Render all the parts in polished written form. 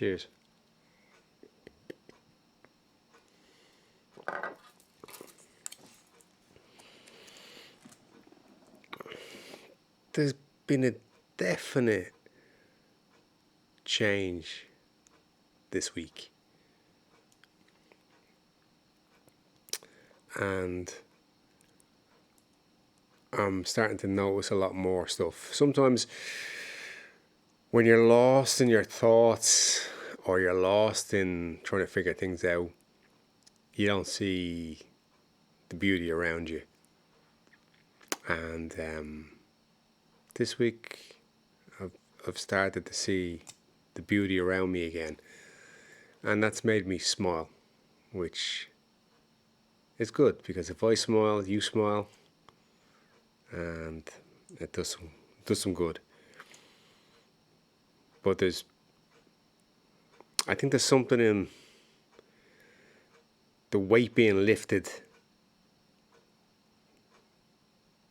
Cheers. There's been a definite change this week. And I'm starting to notice a lot more stuff. Sometimes when you're lost in your thoughts or you're lost in trying to figure things out, you don't see the beauty around you. And this week I've started to see the beauty around me again. And that's made me smile, which is good, because if I smile, you smile, and it does some good. But I think there's something in the weight being lifted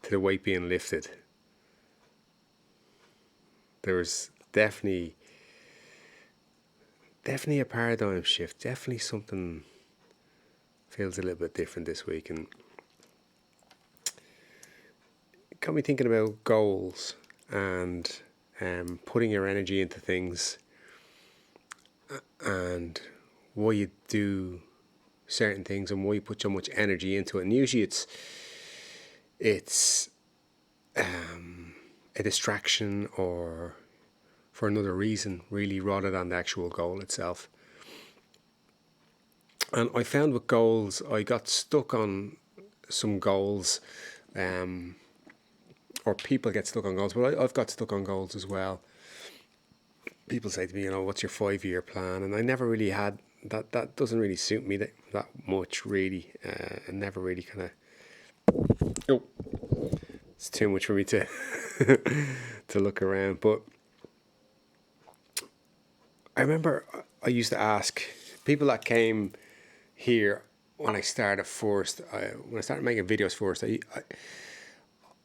to the weight being lifted. There's definitely a paradigm shift. Definitely something feels a little bit different this week, and it got me thinking about goals and putting your energy into things and why you do certain things and why you put so much energy into it. And usually it's a distraction or for another reason, really, rather than the actual goal itself. And I found with goals, I got stuck on some goals, or people get stuck on goals, but I've got stuck on goals as well. People say to me, what's your 5-year plan? And I never really had that. That doesn't really suit me that much, really. And never really kind of. Oh, it's too much for me to to look around. But I remember I used to ask people that came here when I started first. When I started making videos first, I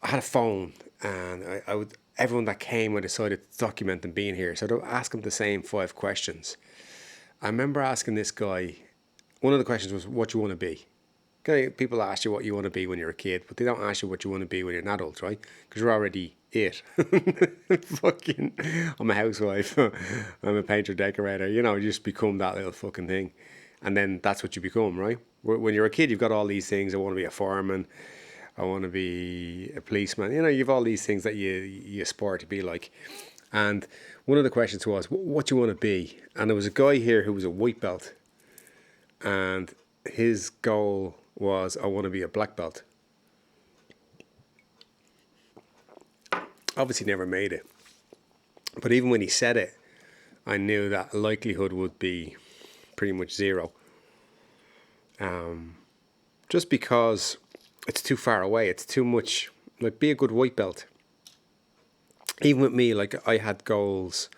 had a phone, and I would. Everyone that came, I decided to document them being here. So I'd ask them the same 5 questions. I remember asking this guy, one of the questions was, what you want to be? Okay, people ask you what you want to be when you're a kid, but they don't ask you what you want to be when you're an adult, right? Because you're already it. Fucking, I'm a housewife. I'm a painter decorator. You just become that little fucking thing. And then that's what you become, right? When you're a kid, you've got all these things. I want to be a fireman. I want to be a policeman. You've all these things that you aspire to be like. And one of the questions was, what do you want to be? And there was a guy here who was a white belt. And his goal was, I want to be a black belt. Obviously never made it. But even when he said it, I knew that likelihood would be pretty much zero. Just because it's too far away. It's too much. Like, be a good white belt. Even with me, like, I had goals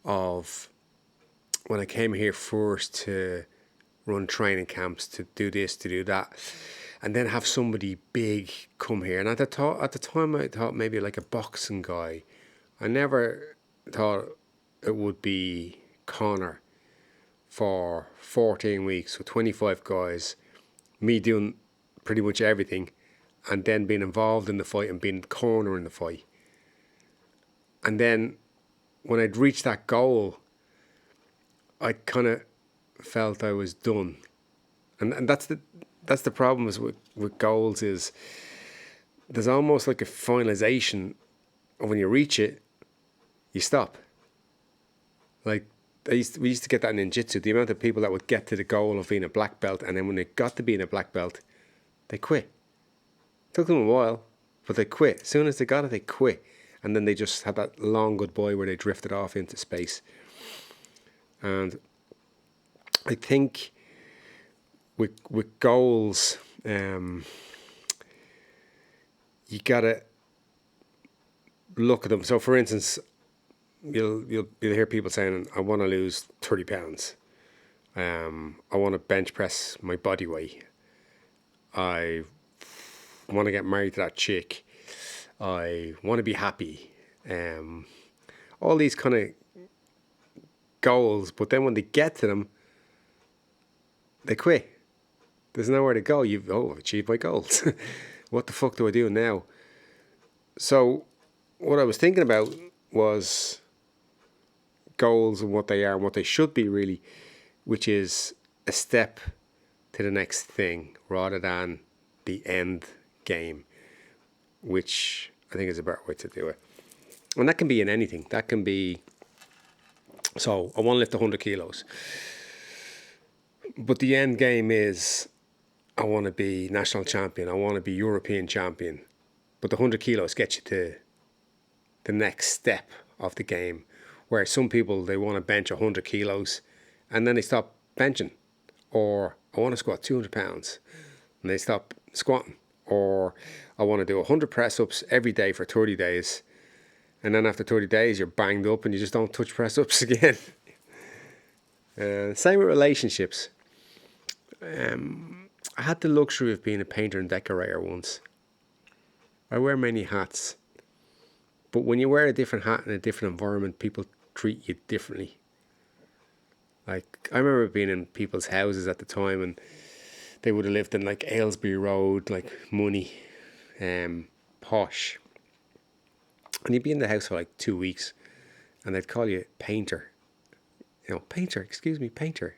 of when I came here first to run training camps, to do this, to do that, and then have somebody big come here. And at the time, I thought maybe like a boxing guy. I never thought it would be Connor for 14 weeks with 25 guys, me doing pretty much everything, and then being involved in the fight and being corner in the fight. And then when I'd reached that goal, I kind of felt I was done. And that's the problem with goals, is there's almost like a finalization, and when you reach it, you stop. Like, we used to get that in jiu-jitsu, the amount of people that would get to the goal of being a black belt, and then when they got to being a black belt, they quit. Took them a while, but they quit. As soon as they got it, they quit. And then they just had that long goodbye where they drifted off into space. And I think with goals, you gotta look at them. So, for instance, you'll hear people saying, "I want to lose 30 pounds. I want to bench press my body weight. I want to get married to that chick. I want to be happy." All these kind of goals, but then when they get to them, they quit. There's nowhere to go. I've achieved my goals. What the fuck do I do now? So what I was thinking about was goals and what they are and what they should be really, which is a step to the next thing rather than the end game, which I think is a better way to do it. And that can be in anything. That can be, so I want to lift 100 kilos. But the end game is I want to be national champion. I want to be European champion. But the 100 kilos gets you to the next step of the game, where some people, they want to bench 100 kilos and then they stop benching. Or I want to squat 200 pounds and they stop squatting. Or I want to do 100 press-ups every day for 30 days. And then after 30 days, you're banged up and you just don't touch press-ups again. Same with relationships. I had the luxury of being a painter and decorator once. I wear many hats. But when you wear a different hat in a different environment, people treat you differently. Like, I remember being in people's houses at the time and they would have lived in like Aylesbury Road, like money, posh. And you'd be in the house for like 2 weeks and they'd call you painter. You know, painter, excuse me, painter.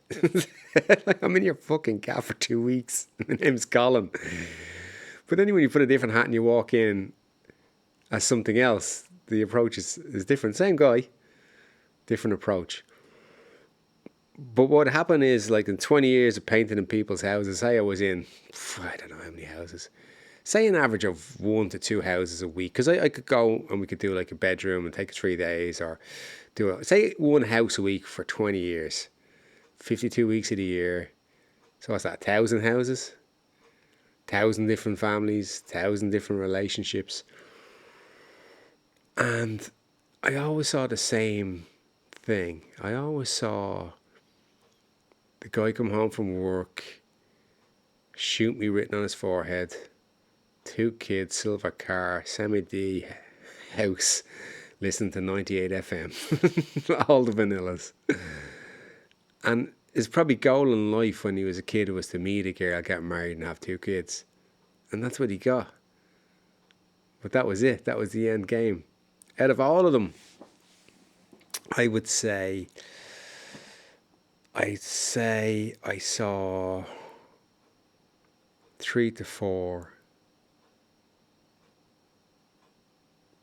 Like, I'm in your fucking gaff for 2 weeks. My name's Colin. But then when you put a different hat and you walk in as something else, the approach is different. Same guy, different approach. But what happened is, like, in 20 years of painting in people's houses, say I was in, I don't know how many houses, say an average of 1 to 2 houses a week, because I could go and we could do like a bedroom and take it 3 days, or say 1 house a week for 20 years, 52 weeks of the year. So what's that, 1,000 houses? 1,000 different families, 1,000 different relationships. And I always saw the same thing. I always saw the guy come home from work, shoot me written on his forehead, 2 kids, silver car, semi-D house, listen to 98 FM, all the vanillas. And his probably goal in life when he was a kid was to meet a girl, get married and have 2 kids. And that's what he got. But that was it. That was the end game. Out of all of them, I'd say I saw 3 to 4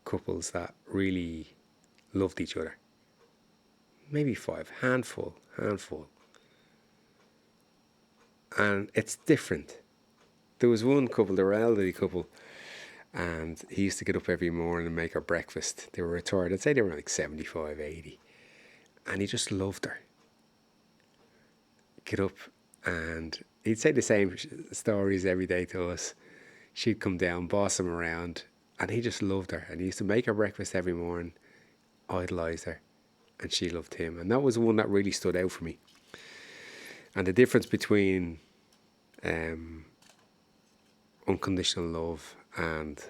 couples that really loved each other. Maybe 5, handful. And it's different. There was one couple, they were an elderly couple, and he used to get up every morning and make her breakfast. They were retired. I'd say they were like 75, 80. And he just loved her. Get up and he'd say the same stories every day to us. She'd come down, boss him around, and he just loved her. And he used to make her breakfast every morning, idolised her, and she loved him. And that was one that really stood out for me. And the difference between unconditional love and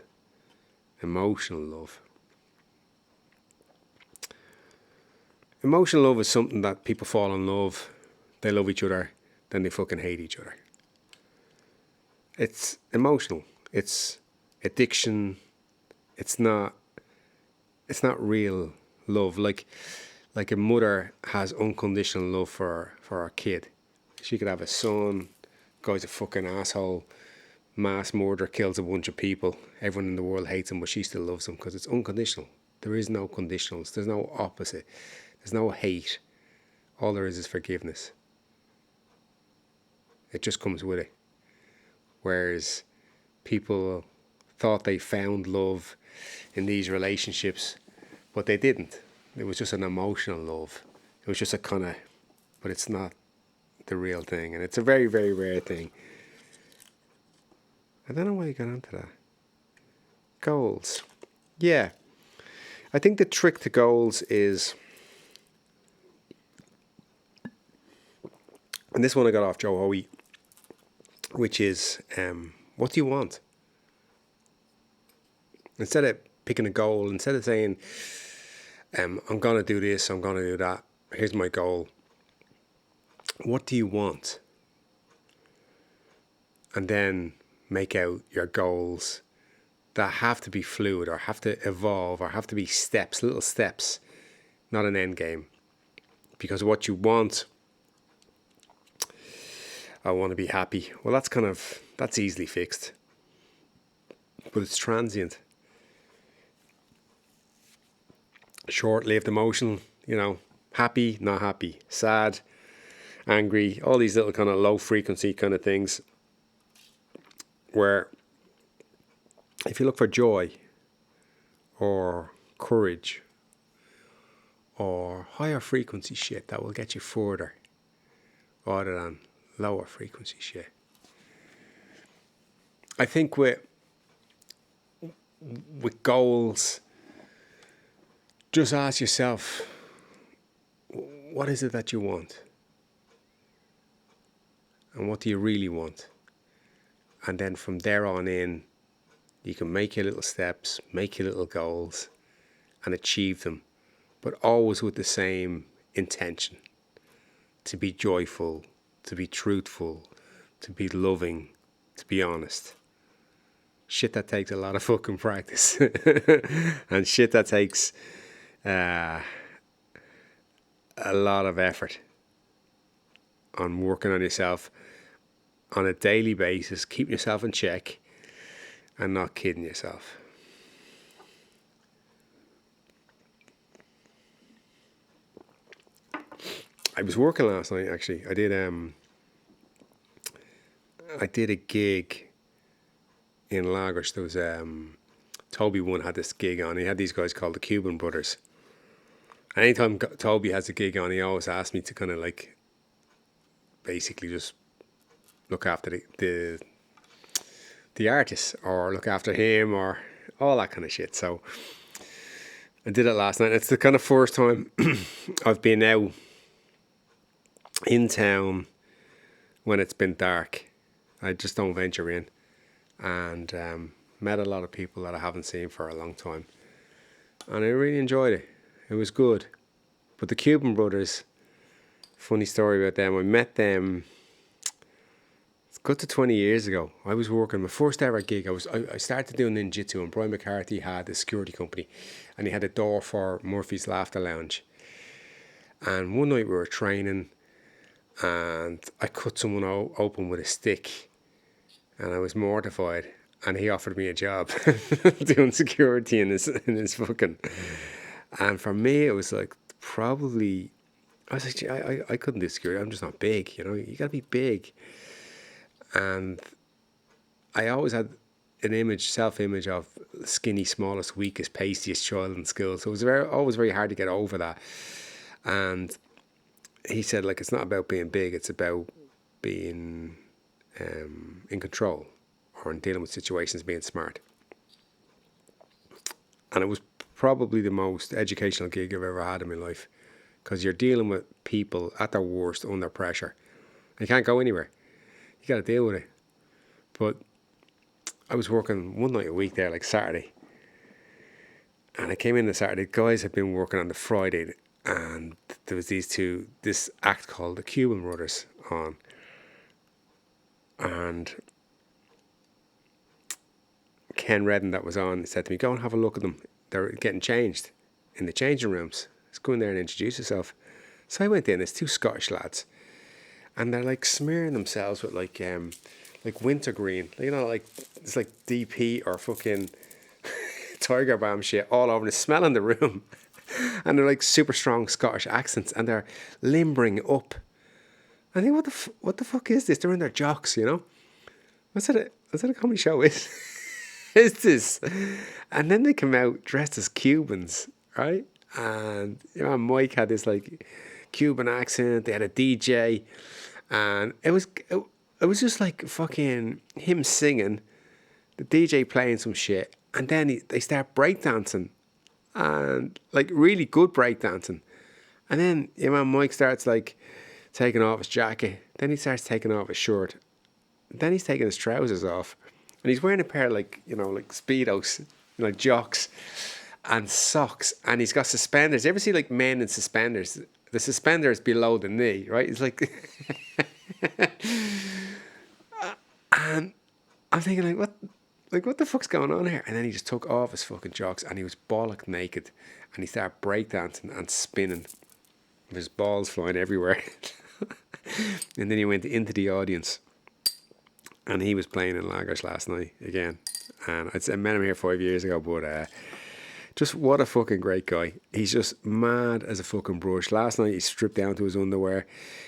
emotional love. Emotional love is something that people fall in love, they love each other, then they fucking hate each other. It's emotional. It's addiction. It's not real love. Like a mother has unconditional love for her kid. She could have a son, guy's a fucking asshole, mass murder, kills a bunch of people, everyone in the world hates him, but she still loves him because it's unconditional. There is no conditionals. There's no opposite. There's no hate. All there is forgiveness. It just comes with it. Whereas people thought they found love in these relationships, but they didn't. It was just an emotional love. It was just a kind of, but it's not the real thing. And it's a very, very rare thing. I don't know why you got onto that. Goals. Yeah. I think the trick to goals is, and this one I got off Joe Hoey, which is, what do you want? Instead of picking a goal, instead of saying, I'm going to do this, I'm going to do that, here's my goal. What do you want? And then make out your goals that have to be fluid or have to evolve or have to be steps, little steps, not an end game. Because what you want, I want to be happy. Well, that's easily fixed. But it's transient. Short-lived emotion, happy, not happy, sad, angry, all these little kind of low frequency kind of things where if you look for joy or courage or higher frequency shit that will get you further rather than lower frequency shit. I think with goals, just ask yourself, what is it that you want? And what do you really want? And then from there on in, you can make your little steps, make your little goals, and achieve them. But always with the same intention. To be joyful, to be truthful, to be loving, to be honest. Shit that takes a lot of fucking practice. And shit that takes a lot of effort on working on yourself on a daily basis, keeping yourself in check and not kidding yourself. I was working last night actually. I did a gig in Lagos. There was Toby One had this gig on. He had these guys called the Cuban Brothers. And anytime Toby has a gig on, he always asks me to kind of like basically just look after the artist or look after him or all that kind of shit. So I did it last night. It's the kind of first time I've been out in town when it's been dark. I just don't venture in. And met a lot of people that I haven't seen for a long time. And I really enjoyed it. It was good. But the Cuban Brothers, funny story about them. I met them, it's good to 20 years ago. I was working my first ever gig. I started doing ninjutsu, and Brian McCarthy had a security company. And he had a door for Murphy's Laughter Lounge. And one night we were training, and I cut someone open with a stick. And I was mortified. And he offered me a job doing security in his fucking... And for me, it was like probably... I was like, I couldn't do security. I'm just not big, You got to be big. And I always had an self-image of skinny, smallest, weakest, pastiest child in school. So it was always very hard to get over that. And he said, like, it's not about being big. It's about being in control or in dealing with situations, being smart. And it was probably the most educational gig I've ever had in my life, because you're dealing with people at their worst under pressure. You can't go anywhere. You got to deal with it. But I was working one night a week there, like Saturday. And I came in the Saturday. The guys had been working on the Friday, and there was this act called the Cuban Brothers on. And Ken Redden that was on said to me, go and have a look at them. They're getting changed in the changing rooms. Let's go in there and introduce yourself. So I went in. There's two Scottish lads, and they're like smearing themselves with like wintergreen. Like it's like DP or fucking Tiger Balm shit all over. And it's smelling the room, and they're like super strong Scottish accents, and they're limbering up. I think, what the fuck is this? They're in their jocks, What's that a comedy show is? Is this? And then they come out dressed as Cubans, right? And Mike had this like Cuban accent. They had a DJ, and it was just like fucking him singing, the DJ playing some shit, and then they start breakdancing, and like really good breakdancing, and then Mike starts like taking off his jacket, then he starts taking off his shirt, then he's taking his trousers off, and he's wearing a pair of like Speedos, jocks and socks, and he's got suspenders. You ever see like men in suspenders? the suspender is below the knee, right? It's like, and I'm thinking what the fuck's going on here? And then he just took off his fucking jocks and he was bollock naked, and he started breakdancing and spinning with his balls flying everywhere. And then he went into the audience, and he was playing in Lagos last night again. And I met him here 5 years ago, but just what a fucking great guy. He's just mad as a fucking brush. Last night he stripped down to his underwear.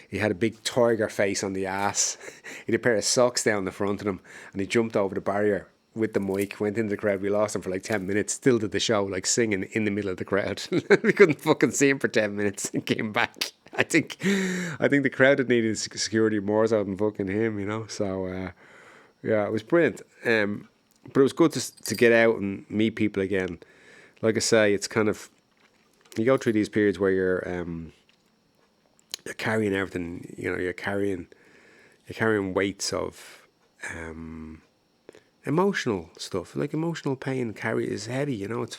He had a big tiger face on the ass. He had a pair of socks down the front of him, and he jumped over the barrier with the mic, went into the crowd. We lost him for like 10 minutes, still did the show, like singing in the middle of the crowd. We couldn't fucking see him for 10 minutes and came back. I think the crowd had needed security more so than fucking him, you know. So yeah, it was brilliant. But it was good to get out and meet people again. Like I say, it's kind of, you go through these periods where you're carrying everything. You know, you're carrying weights of emotional stuff. Like emotional pain is heavy. You know, it's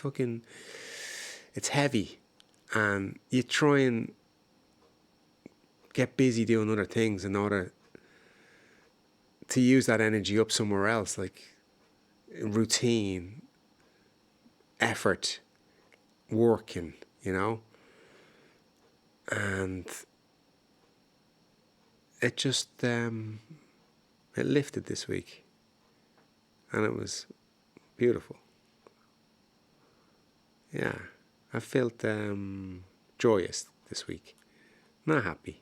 heavy, and you try and get busy doing other things in order to use that energy up somewhere else, like routine, effort, working, you know. And it just it lifted this week, and it was beautiful. Yeah, I felt joyous this week, not happy.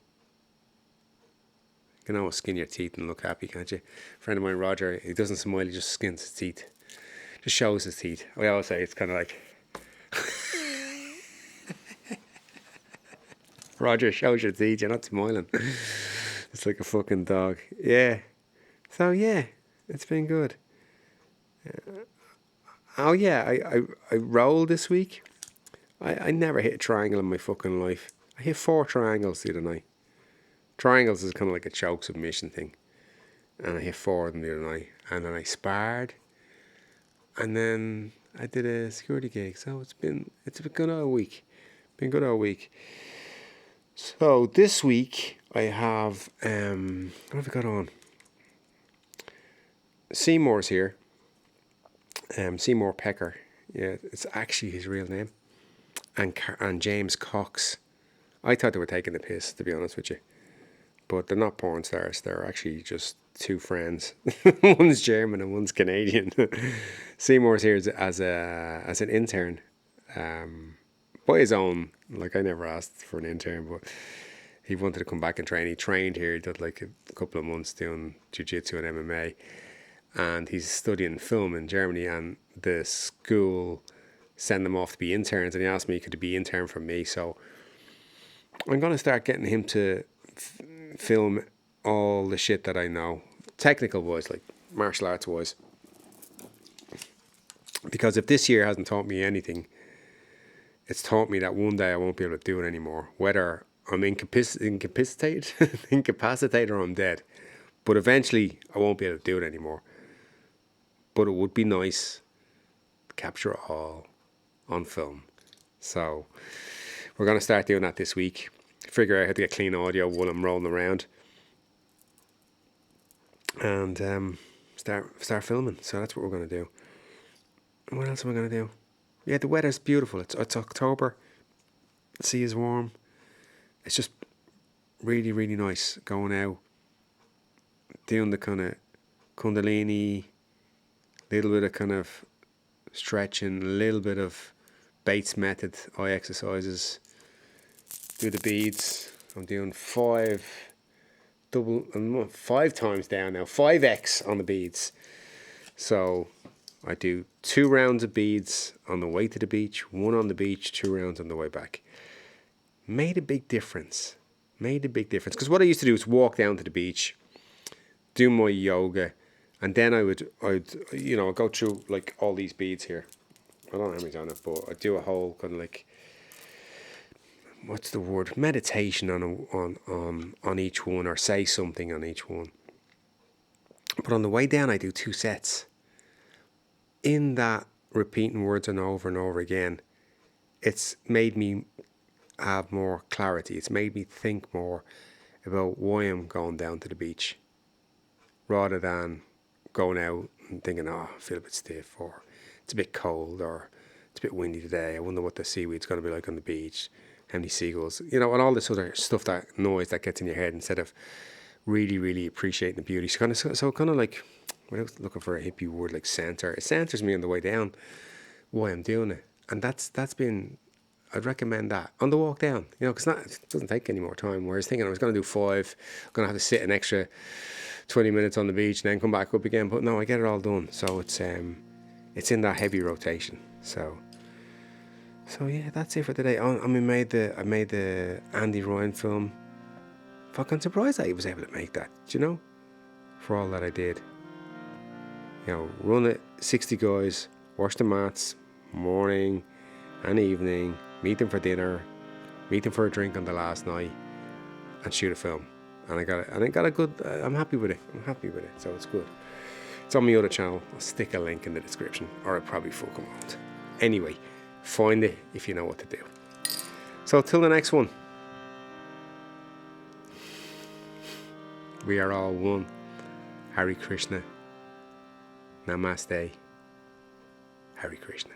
You can always skin your teeth and look happy, can't you? A friend of mine, Roger, he doesn't smile, he just skins his teeth. Just shows his teeth. I always say it's kind of like, Roger, shows your teeth, you're not smiling. It's like a fucking dog. Yeah. So yeah, it's been good. Oh yeah, I rolled this week. I never hit a triangle in my fucking life. I hit 4 triangles the other night. Triangles is kind of like a choke submission thing. And I hit 4 of them the other night. And then I sparred. And then I did a security gig. So it's been good all week. Been good all week. So this week I have what have I got on? Seymour's here. Seymour Pecker. Yeah, it's actually his real name. And James Cox. I thought they were taking the piss, to be honest with you. But they're not porn stars. They're actually just 2 friends. One's German and one's Canadian. Seymour's here as an intern, by his own. Like, I never asked for an intern, but he wanted to come back and train. He trained here. He did like a couple of months doing jiu-jitsu and MMA, and he's studying film in Germany. And the school sent them off to be interns, and he asked me, could he be intern for me? So I'm gonna start getting him to film all the shit that I know, technical wise, like martial arts wise. Because if this year hasn't taught me anything, it's taught me that one day I won't be able to do it anymore. Whether I'm incapacitated or I'm dead. But eventually I won't be able to do it anymore. But it would be nice to capture it all on film. So we're going to start doing that this week. Figure out how to get clean audio while I'm rolling around. And start filming. So that's what we're going to do. And what else am I going to do? Yeah, the weather's beautiful. It's October. The sea is warm. It's just really, really nice going out, doing the kind of Kundalini, little bit of kind of stretching, a little bit of Bates method eye exercises. Do the beads. I'm doing 5 times down now. 5x on the beads. So I do 2 rounds of beads on the way to the beach, 1 on the beach, 2 rounds on the way back. Made a big difference. Because what I used to do is walk down to the beach, do my yoga, and then I'd go through like all these beads here. I don't know how many on it, but I do a whole kind of like, what's the word? Meditation on each one, or say something on each one. But on the way down, I do 2 sets. In that repeating words and over again, it's made me have more clarity. It's made me think more about why I'm going down to the beach rather than going out and thinking, oh, I feel a bit stiff, or it's a bit cold, or it's a bit windy today. I wonder what the seaweed's going to be like on the beach. How many seagulls, and all this other stuff, that noise that gets in your head, instead of really, really appreciating the beauty. So kind of like, without looking for a hippie word like center, it centers me on the way down why I'm doing it. And that's been, I'd recommend that on the walk down, because it doesn't take any more time. Whereas thinking I was going to do 5, I'm going to have to sit an extra 20 minutes on the beach and then come back up again. But no, I get it all done. So it's in that heavy rotation. So yeah, that's it for today. I made the Andy Ryan film. Fucking surprised that he was able to make that, for all that I did. Run it, 60 guys, wash the mats, morning and evening, meet them for dinner, meet them for a drink on the last night, and shoot a film. And I got a good, I'm happy with it. So it's good. It's on my other channel. I'll stick a link in the description, or I probably fucking won't. Anyway, find it if you know what to do. So till the next one, we are all one. Hare Krishna. Namaste. Hare Krishna.